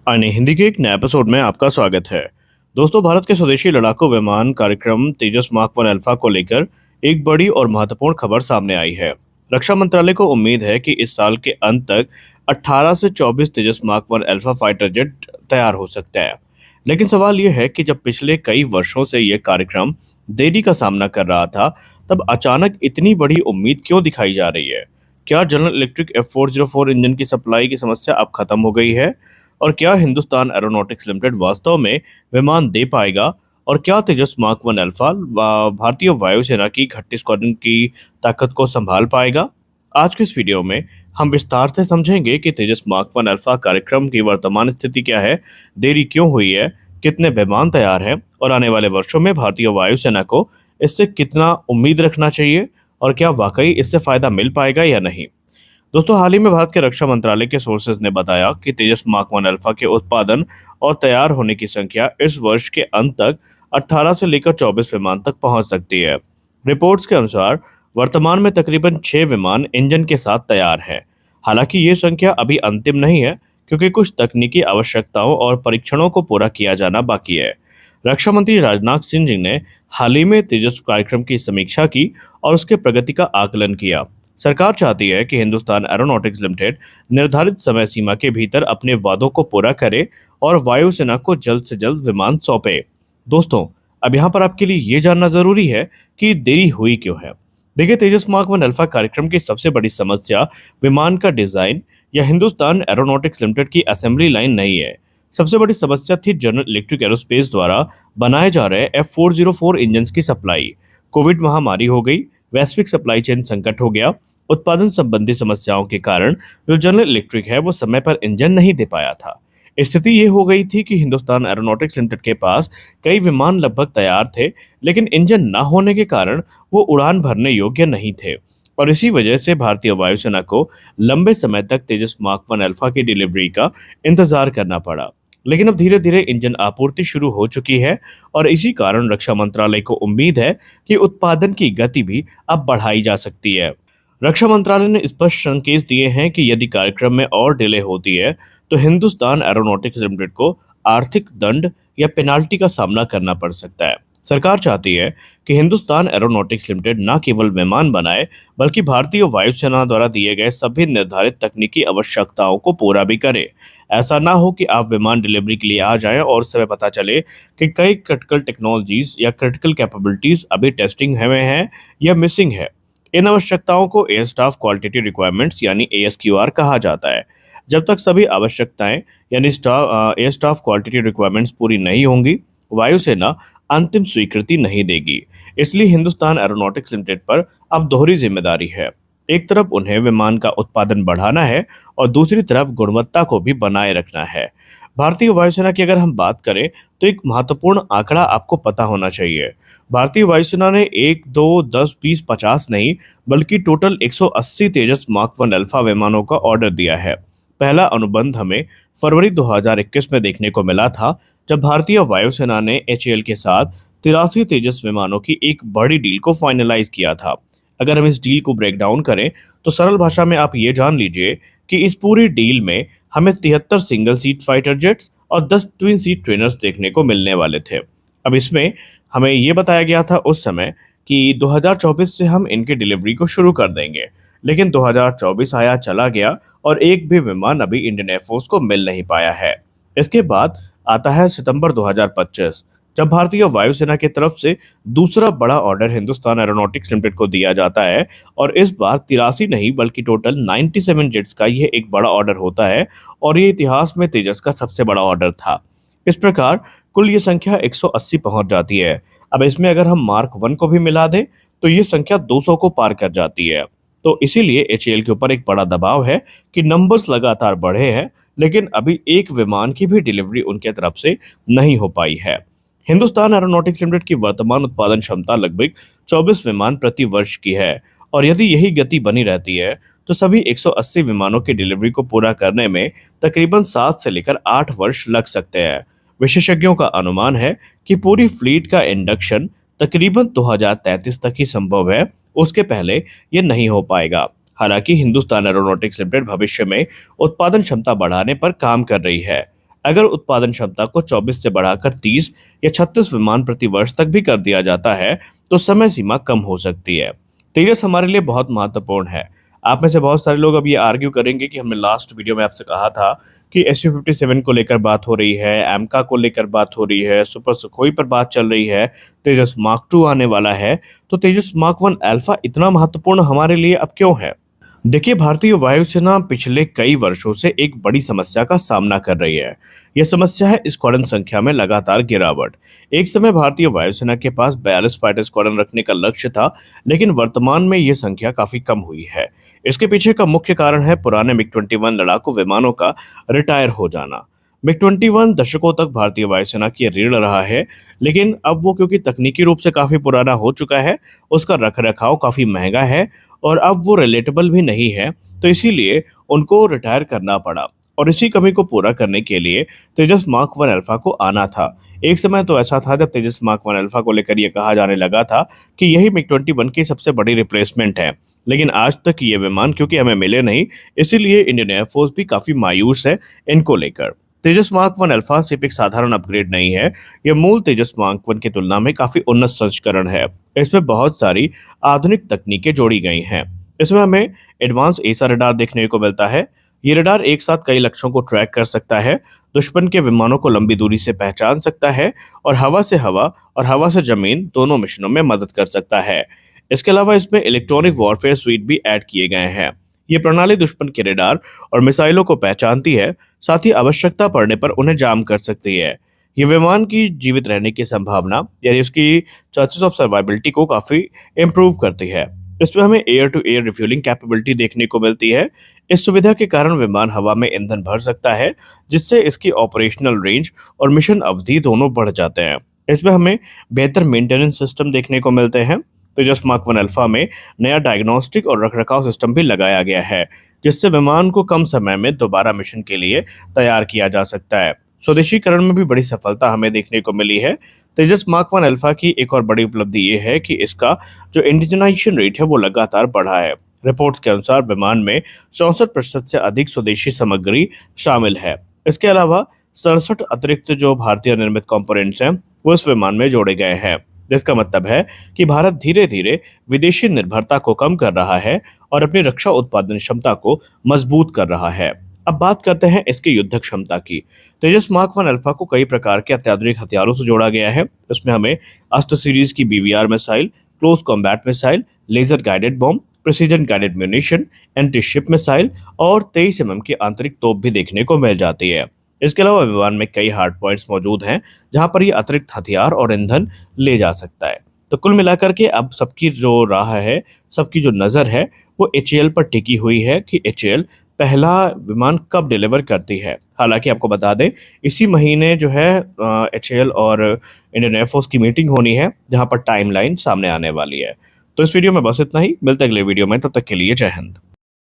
आने हिंदी के एक नए एपिसोड में आपका स्वागत है। दोस्तों, भारत के स्वदेशी लड़ाकू विमान कार्यक्रम तेजस मार्क 1 अल्फा को लेकर एक बड़ी और महत्वपूर्ण खबर सामने आई है। रक्षा मंत्रालय को उम्मीद है कि इस साल के अंत तक 18 से 24 तेजस मार्क 1 अल्फा फाइटर जेट तैयार हो सकते हैं। लेकिन सवाल यह है कि जब पिछले कई वर्षों से यह कार्यक्रम देरी का सामना कर रहा था, तब अचानक इतनी बड़ी उम्मीद क्यों दिखाई जा रही है? क्या जनरल इलेक्ट्रिक F404 इंजन की सप्लाई की समस्या अब खत्म हो गई है? और क्या हिंदुस्तान एरोनॉटिक्स लिमिटेड वास्तव में विमान दे पाएगा? और क्या तेजस मार्क 1 अल्फा भारतीय वायुसेना की घटती स्क्वाड्रन की ताकत को संभाल पाएगा? आज के इस वीडियो में हम विस्तार से समझेंगे कि तेजस मार्क 1 अल्फा कार्यक्रम की वर्तमान स्थिति क्या है, देरी क्यों हुई है, कितने विमान तैयार हैं और आने वाले वर्षों में भारतीय वायुसेना को इससे कितना उम्मीद रखना चाहिए और क्या वाकई इससे फायदा मिल पाएगा या नहीं। दोस्तों, हाल ही में भारत के रक्षा मंत्रालय के सोर्सेज ने बताया कि तेजस मार्क 1 अल्फा के उत्पादन और तैयार होने की संख्या इस वर्ष के अंत तक 18 से लेकर 24 विमान तक पहुंच सकती है। रिपोर्ट्स के अनुसार वर्तमान में तकरीबन 6 विमान इंजन के साथ तैयार हैं। हालांकि ये संख्या अभी अंतिम नहीं है, क्योंकि कुछ तकनीकी आवश्यकताओं और परीक्षणों को पूरा किया जाना बाकी है। रक्षा मंत्री राजनाथ सिंह जी ने हाल ही में तेजस कार्यक्रम की समीक्षा की और उसके प्रगति का आकलन किया। सरकार चाहती है कि हिंदुस्तान एरोनॉटिक्स लिमिटेड निर्धारित समय सीमा के भीतर अपने वादों को पूरा करे और वायुसेना को जल्द से जल्द विमान सौंपे। दोस्तों, अब यहाँ पर आपके लिए ये जानना जरूरी है कि देरी हुई क्यों है। देखिए, तेजस मार्क 1 अल्फा कार्यक्रम की सबसे बड़ी समस्या विमान का डिजाइन या हिंदुस्तान एरोनॉटिक्स लिमिटेड की असेंबली लाइन नहीं है। सबसे बड़ी समस्या थी जनरल इलेक्ट्रिक एरोस्पेस द्वारा बनाए जा रहे F404 इंजन की सप्लाई। कोविड महामारी हो गई, वैश्विक सप्लाई चेन संकट हो गया। उत्पादन संबंधी समस्याओं के कारण जो जनरल इलेक्ट्रिक है वो समय पर इंजन नहीं दे पाया था। स्थिति ये हो गई थी कि हिंदुस्तान एरोनॉटिक्स लिमिटेड के पास कई विमान लगभग तैयार थे, लेकिन इंजन न होने के कारण वो उड़ान भरने योग्य नहीं थे। और इसी वजह से भारतीय वायुसेना को लंबे समय तक तेजस मार्क 1 अल्फा की डिलीवरी का इंतजार करना पड़ा। लेकिन अब धीरे धीरे इंजन आपूर्ति शुरू हो चुकी है और इसी कारण रक्षा मंत्रालय को उम्मीद है कि उत्पादन की गति भी अब बढ़ाई जा सकती है। रक्षा मंत्रालय ने स्पष्ट संकेत दिए हैं कि यदि कार्यक्रम में और डिले होती है तो हिंदुस्तान एरोनॉटिक्स लिमिटेड को आर्थिक दंड या पेनाल्टी का सामना करना पड़ सकता है। सरकार चाहती है कि हिंदुस्तान एरोनॉटिक्स लिमिटेड न केवल विमान बनाए, बल्कि भारतीय वायुसेना द्वारा दिए गए सभी निर्धारित तकनीकी आवश्यकताओं को पूरा भी करे। ऐसा ना हो कि आप विमान डिलीवरी के लिए आ जाएं और उस समय पता चले कि कई क्रिटिकल टेक्नोलॉजीज या क्रिटिकल कैपेबिलिटीज अभी टेस्टिंग में है या मिसिंग है। इन आवश्यकताओं को एयर स्टाफ क्वालिटी रिक्वायरमेंट्स यानी ASQR कहा जाता है। जब तक सभी आवश्यकताएं यानी एयर स्टाफ क्वालिटी रिक्वायरमेंट्स पूरी नहीं होंगी, वायुसेना अंतिम स्वीकृति नहीं देगी। इसलिए हिंदुस्तान एरोनॉटिक्स लिमिटेड पर अब दोहरी जिम्मेदारी है। एक तरफ उन्हें विमान का उत्पादन बढ़ाना है और दूसरी तरफ गुणवत्ता को भी बनाए रखना है। भारतीय वायुसेना की अगर हम बात करें तो एक महत्वपूर्ण आंकड़ा आपको पता होना चाहिए। भारतीय वायुसेना ने 1, 2, 10, 20, 50 नहीं, बल्कि टोटल 180 तेजस मार्क 1 अल्फा विमानों का ऑर्डर दिया है। पहला अनुबंध हमें फरवरी 2021 में देखने को मिला था, जब भारतीय वायुसेना ने HAL के साथ 83 तेजस विमानों की एक बड़ी डील को फाइनलाइज किया था। अगर हम इस डील को ब्रेक डाउन करें तो सरल भाषा में आप ये जान लीजिए कि इस पूरी डील में हमें 73 सिंगल सीट फाइटर जेट्स और 10 ट्विन सीट ट्रेनर्स देखने को मिलने वाले थे। अब इसमें हमें ये बताया गया था उस समय कि 2024 से हम इनकी डिलीवरी को शुरू कर देंगे, लेकिन 2024 आया चला गया और एक भी विमान अभी इंडियन एयरफोर्स को मिल नहीं पाया है। इसके बाद आता है सितंबर 2025, जब भारतीय वायुसेना की तरफ से दूसरा बड़ा ऑर्डर हिंदुस्तान एरोनॉटिक्स लिमिटेड को दिया जाता है और इस बार 83 नहीं बल्कि टोटल 97 जेट्स का यह एक बड़ा ऑर्डर होता है और ये इतिहास में तेजस का सबसे बड़ा ऑर्डर था। इस प्रकार कुल ये संख्या 180 पहुंच जाती है। अब इसमें अगर हम मार्क 1 को भी मिला दें तो ये संख्या 200 को पार कर जाती है। तो इसीलिए HAL के ऊपर एक बड़ा दबाव है कि नंबर्स लगातार बढ़े हैं, लेकिन अभी एक विमान की भी डिलीवरी उनके तरफ से नहीं हो पाई है। हिंदुस्तान एरोनॉटिक्स लिमिटेड की वर्तमान उत्पादन क्षमता लगभग 24 विमान प्रति वर्ष की है और यदि यही गति बनी रहती है तो सभी 180 विमानों की डिलीवरी को पूरा करने में तकरीबन 7 से लेकर 8 वर्ष लग सकते हैं। विशेषज्ञों का अनुमान है कि पूरी फ्लीट का इंडक्शन तकरीबन 2033 तक ही संभव है, उसके पहले ये नहीं हो पाएगा। हालांकि हिंदुस्तान एरोनॉटिक्स लिमिटेड भविष्य में उत्पादन क्षमता बढ़ाने पर काम कर रही है। अगर उत्पादन क्षमता को 24 से बढ़ाकर 30 या 36 विमान प्रति वर्ष तक भी कर दिया जाता है तो समय सीमा कम हो सकती है। तेजस हमारे लिए बहुत महत्वपूर्ण है। आप में से बहुत सारे लोग अब ये आर्ग्यू करेंगे कि हमने लास्ट वीडियो में आपसे कहा था कि SU-57 को लेकर बात हो रही है, एमका को लेकर बात हो रही है, सुपर सुखोई पर बात चल रही है, तेजस मार्क 2 आने वाला है, तो तेजस मार्क 1 अल्फा इतना महत्वपूर्ण हमारे लिए अब क्यों है? देखिए, भारतीय वायुसेना पिछले कई वर्षों से एक बड़ी समस्या का सामना कर रही है। यह समस्या है स्क्वाड्रन संख्या में लगातार गिरावट। एक समय भारतीय वायुसेना के पास 42 फाइटर स्क्वाड्रन रखने का लक्ष्य था, लेकिन वर्तमान में यह संख्या काफी कम हुई है। इसके पीछे का मुख्य कारण है पुराने मिग-21 लड़ाकू विमानों का रिटायर हो जाना। मिग-21 दशकों तक भारतीय वायुसेना की रीढ़ रहा है, लेकिन अब वो क्योंकि तकनीकी रूप से काफी पुराना हो चुका है, उसका रखरखाव काफी महंगा है और अब वो रिलेटेबल भी नहीं है, तो इसीलिए उनको रिटायर करना पड़ा। और इसी कमी को पूरा करने के लिए तेजस मार्क 1 अल्फा को आना था। एक समय तो ऐसा था जब तेजस मार्क 1 अल्फा को लेकर ये कहा जाने लगा था कि यही मिग-21 की सबसे बड़ी रिप्लेसमेंट है। लेकिन आज तक ये विमान क्योंकि हमें मिले नहीं, इसीलिए इंडियन एयरफोर्स भी काफी मायूस है इनको लेकर। तेजस मार्क 1 अल्फा सिर्फ एक साधारण अपग्रेड नहीं है, यह मूल तेजस मार्क 1 की तुलना में काफी उन्नत संस्करण है। इसमें बहुत सारी आधुनिक तकनीकें जोड़ी गई हैं। इसमें हमें एडवांस एसा रडार देखने को मिलता है। ये रडार एक साथ कई लक्ष्यों को ट्रैक कर सकता है, दुश्मन के विमानों को लंबी दूरी से पहचान सकता है और हवा से हवा और हवा से जमीन दोनों मिशनों में मदद कर सकता है। इसके अलावा इसमें इलेक्ट्रॉनिक वॉरफेयर स्वीट भी ऐड किए गए हैं। ये प्रणाली दुश्मन के रडार और मिसाइलों को पहचानती है, साथ ही आवश्यकता पड़ने पर उन्हें जाम कर सकती है। ये विमान की जीवित रहने की संभावना यानी उसकी चांसेस ऑफ सर्वाइबिलिटी को काफी इम्प्रूव करती है। इसमें हमें air to air refuelling capability देखने को मिलती है। इस सुविधा के कारण विमान हवा में ईंधन भर सकता है, जिससे इसकी ऑपरेशनल रेंज और मिशन अवधि दोनों बढ़ जाते हैं। इसमें हमें बेहतर मेंटेनेंस सिस्टम देखने को मिलते हैं। तेजस मार्क 1 अल्फा में नया डायग्नोस्टिक और रखरखाव सिस्टम भी लगाया गया है, जिससे विमान को कम समय में दोबारा मिशन के लिए तैयार किया जा सकता है। स्वदेशीकरण में भी बड़ी सफलता हमें देखने को मिली है। तेजस मार्क 1 अल्फा की एक और बड़ी उपलब्धि ये है कि इसका जो इंडिजनाइजेशन रेट है वो लगातार बढ़ा है। रिपोर्ट्स के अनुसार विमान में 64% से अधिक स्वदेशी सामग्री शामिल है। इसके अलावा 67 अतिरिक्त जो भारतीय निर्मित कंपोनेंट्स हैं वो इस विमान में जोड़े गए हैं, जिसका मतलब है कि भारत धीरे धीरे विदेशी निर्भरता को कम कर रहा है और अपनी रक्षा उत्पादन क्षमता को मजबूत कर रहा है। अब बात करते हैं इसकी युद्ध क्षमता की। तेजस मार्क 1 अल्फा को कई प्रकार के अत्याधुनिक हथियारों से जोड़ा गया है। इसमें हमें अस्त्र सीरीज की BVR missile, close combat missile, laser guided bomb, precision guided munition, anti ship missile और 23 mm की आंतरिक तोप भी देखने को मिल जाती है। इसके अलावा विमान में कई हार्ड पॉइंट्स मौजूद हैं, जहां पर ये अतिरिक्त हथियार और ईंधन ले जा सकता है। तो कुल मिलाकर के अब सबकी जो राह है, सबकी जो नज़र है वो HAL पर टिकी हुई है कि HAL पहला विमान कब डिलीवर करती है। हालांकि आपको बता दें, इसी महीने जो है HAL और इंडियन एयरफोर्स की मीटिंग होनी है, जहां पर टाइमलाइन सामने आने वाली है। तो इस वीडियो में बस इतना ही। मिलते हैं अगले वीडियो में, तब तक के लिए जय हिंद।